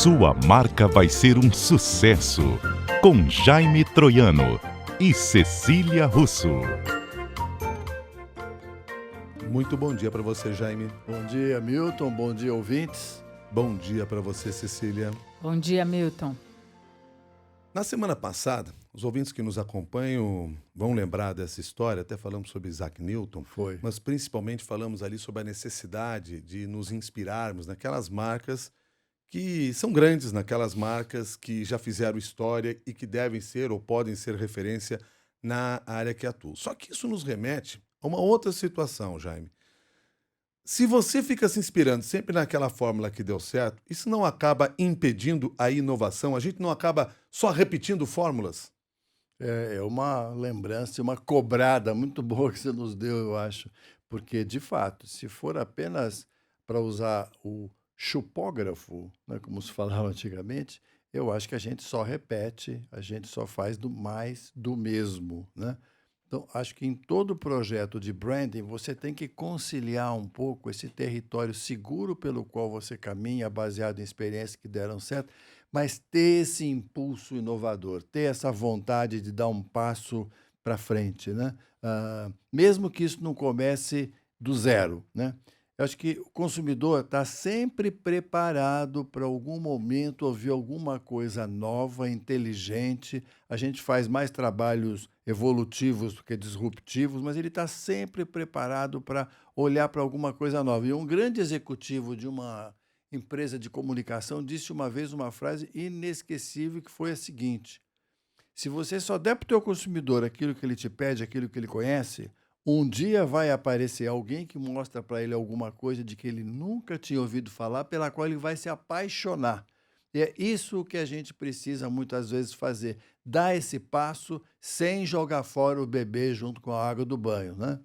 Sua marca vai ser um sucesso. Com Jaime Troiano e Cecília Russo. Muito bom dia para você, Jaime. Bom dia, Milton. Bom dia, ouvintes. Bom dia para você, Cecília. Bom dia, Milton. Na semana passada, os ouvintes que nos acompanham vão lembrar dessa história, até falamos sobre Isaac Newton. Foi. Mas principalmente falamos ali sobre a necessidade de nos inspirarmos naquelas marcas que são grandes, naquelas marcas que já fizeram história e que devem ser ou podem ser referência na área que atuam. Só que isso nos remete a uma outra situação, Jaime. Se você fica se inspirando sempre naquela fórmula que deu certo, isso não acaba impedindo a inovação? A gente não acaba só repetindo fórmulas? É uma lembrança, uma cobrada muito boa que você nos deu, eu acho. Porque, de fato, se for apenas para usar o chupógrafo, né, como se falava antigamente, eu acho que a gente só repete, a gente só faz mais do mesmo, né? Então, acho que em todo projeto de branding, você tem que conciliar um pouco esse território seguro pelo qual você caminha, baseado em experiências que deram certo, mas ter esse impulso inovador, ter essa vontade de dar um passo para frente, né? Mesmo que isso não comece do zero, né? Eu acho que o consumidor está sempre preparado para algum momento ouvir alguma coisa nova, inteligente. A gente faz mais trabalhos evolutivos do que disruptivos, mas ele está sempre preparado para olhar para alguma coisa nova. E um grande executivo de uma empresa de comunicação disse uma vez uma frase inesquecível que foi a seguinte: se você só der para o teu consumidor aquilo que ele te pede, aquilo que ele conhece, um dia vai aparecer alguém que mostra para ele alguma coisa de que ele nunca tinha ouvido falar, pela qual ele vai se apaixonar. E é isso que a gente precisa muitas vezes fazer, dar esse passo sem jogar fora o bebê junto com a água do banho, né?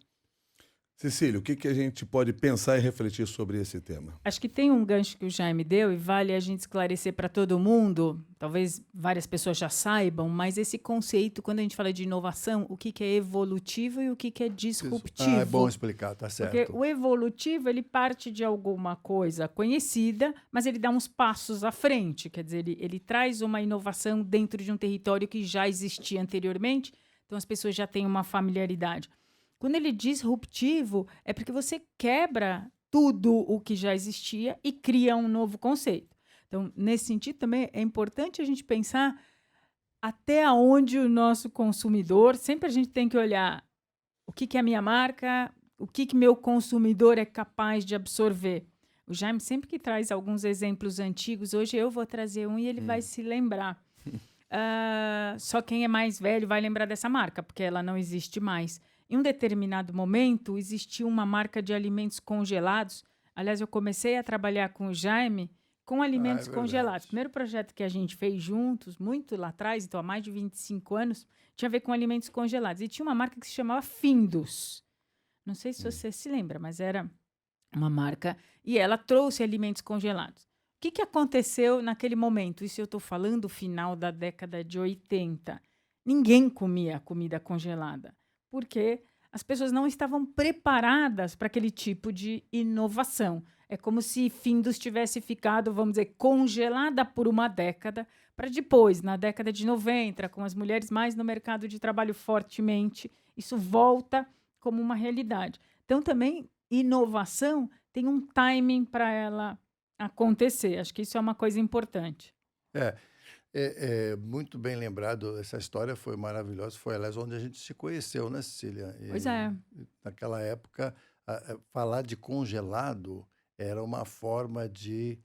Cecília, o que a gente pode pensar e refletir sobre esse tema? Acho que tem um gancho que o Jaime deu e vale a gente esclarecer para todo mundo. Talvez várias pessoas já saibam, mas esse conceito, quando a gente fala de inovação, o que é evolutivo e o que é disruptivo. É bom explicar, tá certo. Porque o evolutivo, ele parte de alguma coisa conhecida, mas ele dá uns passos à frente. Quer dizer, ele traz uma inovação dentro de um território que já existia anteriormente, então as pessoas já têm uma familiaridade. Quando ele diz disruptivo, é porque você quebra tudo o que já existia e cria um novo conceito. Então, nesse sentido, também é importante a gente pensar até onde o nosso consumidor, sempre a gente tem que olhar o que é a minha marca, o que meu consumidor é capaz de absorver. O Jaime sempre que traz alguns exemplos antigos, hoje eu vou trazer um e ele vai se lembrar. Só quem é mais velho vai lembrar dessa marca, porque ela não existe mais. Em um determinado momento, existia uma marca de alimentos congelados. Aliás, eu comecei a trabalhar com o Jaime com alimentos congelados. O primeiro projeto que a gente fez juntos, muito lá atrás, então há mais de 25 anos, tinha a ver com alimentos congelados. E tinha uma marca que se chamava Findus. Não sei se você se lembra, mas era uma marca. E ela trouxe alimentos congelados. O que aconteceu naquele momento? Isso eu estou falando final da década de 80. Ninguém comia comida congelada, porque as pessoas não estavam preparadas para aquele tipo de inovação. É como se Findus tivesse ficado, vamos dizer, congelada por uma década, para depois, na década de 90, com as mulheres mais no mercado de trabalho fortemente, isso volta como uma realidade. Então, também, inovação tem um timing para ela acontecer. Acho que isso é uma coisa importante. Muito bem lembrado, essa história foi maravilhosa, foi, aliás, onde a gente se conheceu, né, Cecília? Pois é. Naquela época, falar de congelado era uma forma de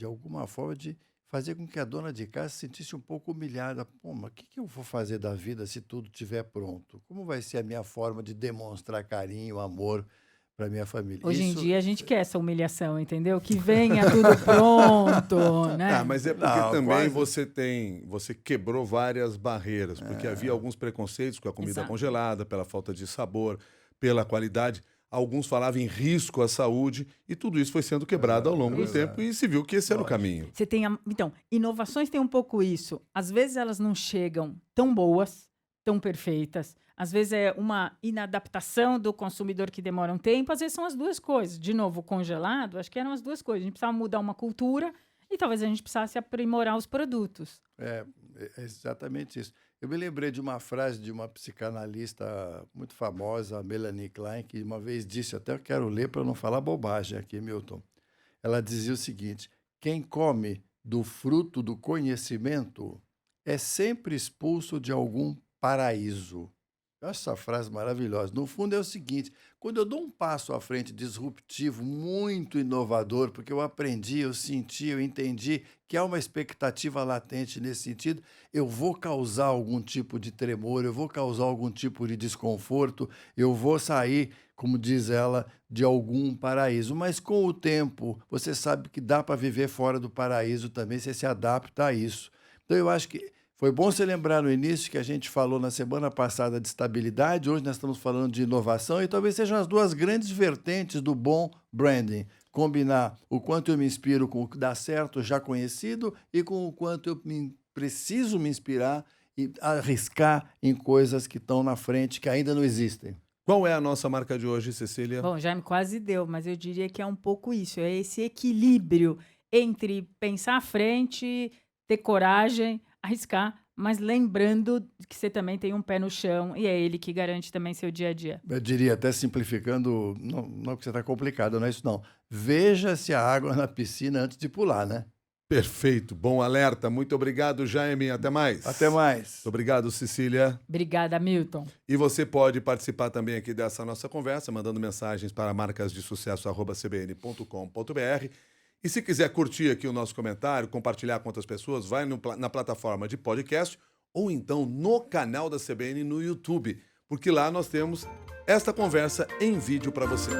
alguma forma, de fazer com que a dona de casa se sentisse um pouco humilhada. Pô, mas o que eu vou fazer da vida se tudo estiver pronto? Como vai ser a minha forma de demonstrar carinho, amor para minha família? Hoje em dia a gente quer essa humilhação, entendeu? Que venha tudo pronto, né? Mas é porque também quase. você quebrou várias barreiras, porque havia alguns preconceitos com a comida congelada, pela falta de sabor, pela qualidade. Alguns falavam em risco à saúde, e tudo isso foi sendo quebrado ao longo do tempo, e se viu que esse era o caminho. Então, inovações têm um pouco isso. Às vezes elas não chegam tão boas, tão perfeitas. Às vezes é uma inadaptação do consumidor que demora um tempo. Às vezes são as duas coisas. De novo, congelado, acho que eram as duas coisas. A gente precisava mudar uma cultura e talvez a gente precisasse aprimorar os produtos. É exatamente isso. Eu me lembrei de uma frase de uma psicanalista muito famosa, a Melanie Klein, que uma vez disse, até eu quero ler para não falar bobagem aqui, Milton. Ela dizia o seguinte: quem come do fruto do conhecimento é sempre expulso de algum paraíso. Eu acho essa frase maravilhosa. No fundo é o seguinte: quando eu dou um passo à frente disruptivo, muito inovador, porque eu aprendi, eu senti, eu entendi que há uma expectativa latente nesse sentido, eu vou causar algum tipo de tremor, eu vou causar algum tipo de desconforto, eu vou sair, como diz ela, de algum paraíso. Mas com o tempo, você sabe que dá para viver fora do paraíso também, você se adapta a isso. Então eu acho que foi bom você lembrar no início que a gente falou na semana passada de estabilidade, hoje nós estamos falando de inovação, e talvez sejam as duas grandes vertentes do bom branding. Combinar o quanto eu me inspiro com o que dá certo, já conhecido, e com o quanto eu preciso me inspirar e arriscar em coisas que estão na frente, que ainda não existem. Qual é a nossa marca de hoje, Cecília? Bom, já me quase deu, mas eu diria que é um pouco isso, é esse equilíbrio entre pensar à frente, ter coragem, arriscar, mas lembrando que você também tem um pé no chão e é ele que garante também seu dia a dia. Eu diria, até simplificando, não que você está complicado, não é isso não. Veja se a água na piscina antes de pular, né? Perfeito, bom alerta. Muito obrigado, Jaime. Até mais. Até mais. Muito obrigado, Cecília. Obrigada, Milton. E você pode participar também aqui dessa nossa conversa, mandando mensagens para marcasdesucesso@cbn.com.br. E se quiser curtir aqui o nosso comentário, compartilhar com outras pessoas, vai na plataforma de podcast ou então no canal da CBN no YouTube, porque lá nós temos esta conversa em vídeo para você.